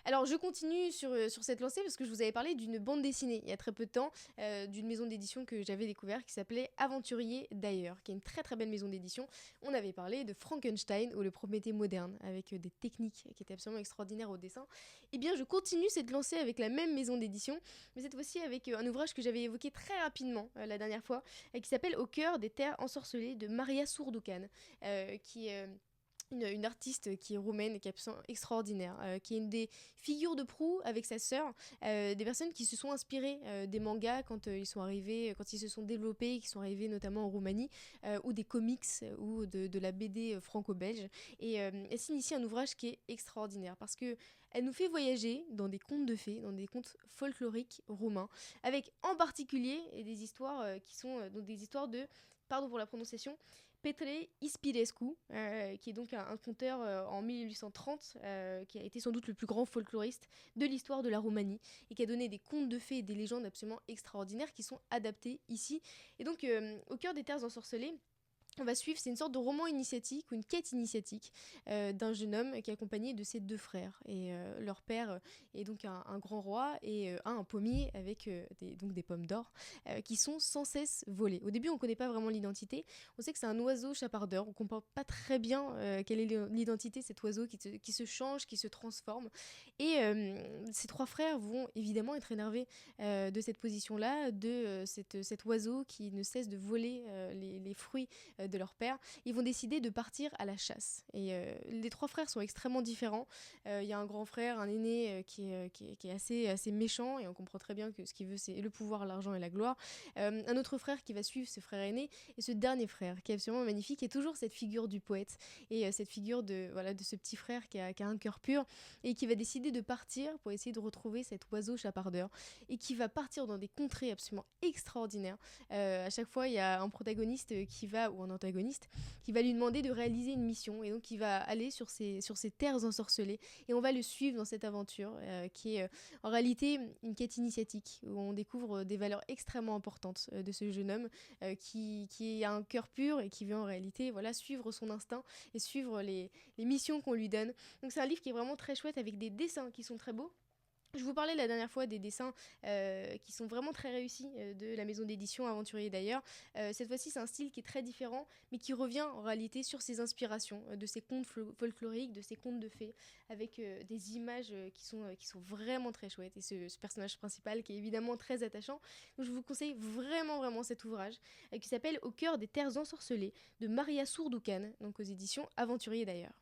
Alors je continue sur cette lancée parce que je vous avais parlé d'une bande dessinée il y a très peu de temps, d'une maison d'édition que j'avais découvert qui s'appelait Aventurier d'ailleurs, qui est une très très belle maison d'édition. On avait parlé de Frankenstein ou le Prométhée moderne, avec des techniques qui étaient absolument extraordinaires au dessin. Eh bien je continue cette lancée avec la même maison d'édition, mais cette fois-ci avec un ouvrage que j'avais évoqué très rapidement la dernière fois, qui s'appelle Au cœur des terres ensorcelées de Maria Sourdoucan, qui est une artiste qui est roumaine et qui est absolument extraordinaire, qui est une des figures de proue avec sa sœur, des personnes qui se sont inspirées des mangas quand ils sont arrivés, quand ils se sont développés, qui sont arrivés notamment en Roumanie, ou des comics ou de la BD franco-belge. Et elle s'initie un ouvrage qui est extraordinaire parce que elle nous fait voyager dans des contes de fées, dans des contes folkloriques roumains, avec en particulier des histoires qui sont donc des histoires de, pardon pour la prononciation, Petre Ispirescu, qui est donc un conteur en 1830, qui a été sans doute le plus grand folkloriste de l'histoire de la Roumanie, et qui a donné des contes de fées et des légendes absolument extraordinaires qui sont adaptés ici. Et donc, au cœur des terres ensorcelées, on va suivre, c'est une sorte de roman initiatique ou une quête initiatique d'un jeune homme qui est accompagné de ses deux frères. Et leur père est donc un grand roi et a un pommier avec donc des pommes d'or qui sont sans cesse volées. Au début, on ne connaît pas vraiment l'identité. On sait que c'est un oiseau chapardeur. On ne comprend pas très bien quelle est l'identité de cet oiseau qui se change, qui se transforme. Et ces trois frères vont évidemment être énervés de cette position-là, de cet oiseau qui ne cesse de voler les fruits de leur père. Ils vont décider de partir à la chasse. Et les trois frères sont extrêmement différents. Il y a un grand frère, un aîné qui est assez méchant, et on comprend très bien que ce qu'il veut, c'est le pouvoir, l'argent et la gloire. Un autre frère qui va suivre ce frère aîné, et ce dernier frère qui est absolument magnifique, et toujours cette figure du poète, et cette figure de ce petit frère qui a un cœur pur, et qui va décider de partir pour essayer de retrouver cet oiseau chapardeur, et qui va partir dans des contrées absolument extraordinaires. À chaque fois, il y a un protagoniste qui va, ou un antagoniste, qui va lui demander de réaliser une mission, et donc il va aller sur ces terres ensorcelées, et on va le suivre dans cette aventure qui est en réalité une quête initiatique, où on découvre des valeurs extrêmement importantes de ce jeune homme qui a un cœur pur et qui veut en réalité suivre son instinct et suivre les missions qu'on lui donne. Donc c'est un livre qui est vraiment très chouette, avec des dessins qui sont très beaux. Je vous parlais la dernière fois des dessins qui sont vraiment très réussis de la maison d'édition Aventurier d'ailleurs. Cette fois-ci, c'est un style qui est très différent, mais qui revient en réalité sur ses inspirations, de ces contes folkloriques, de ces contes de fées, avec des images qui sont vraiment très chouettes. Et ce personnage principal qui est évidemment très attachant. Donc je vous conseille vraiment, vraiment cet ouvrage qui s'appelle Au cœur des terres ensorcelées de Maria Sourdoucan, donc aux éditions Aventurier d'ailleurs.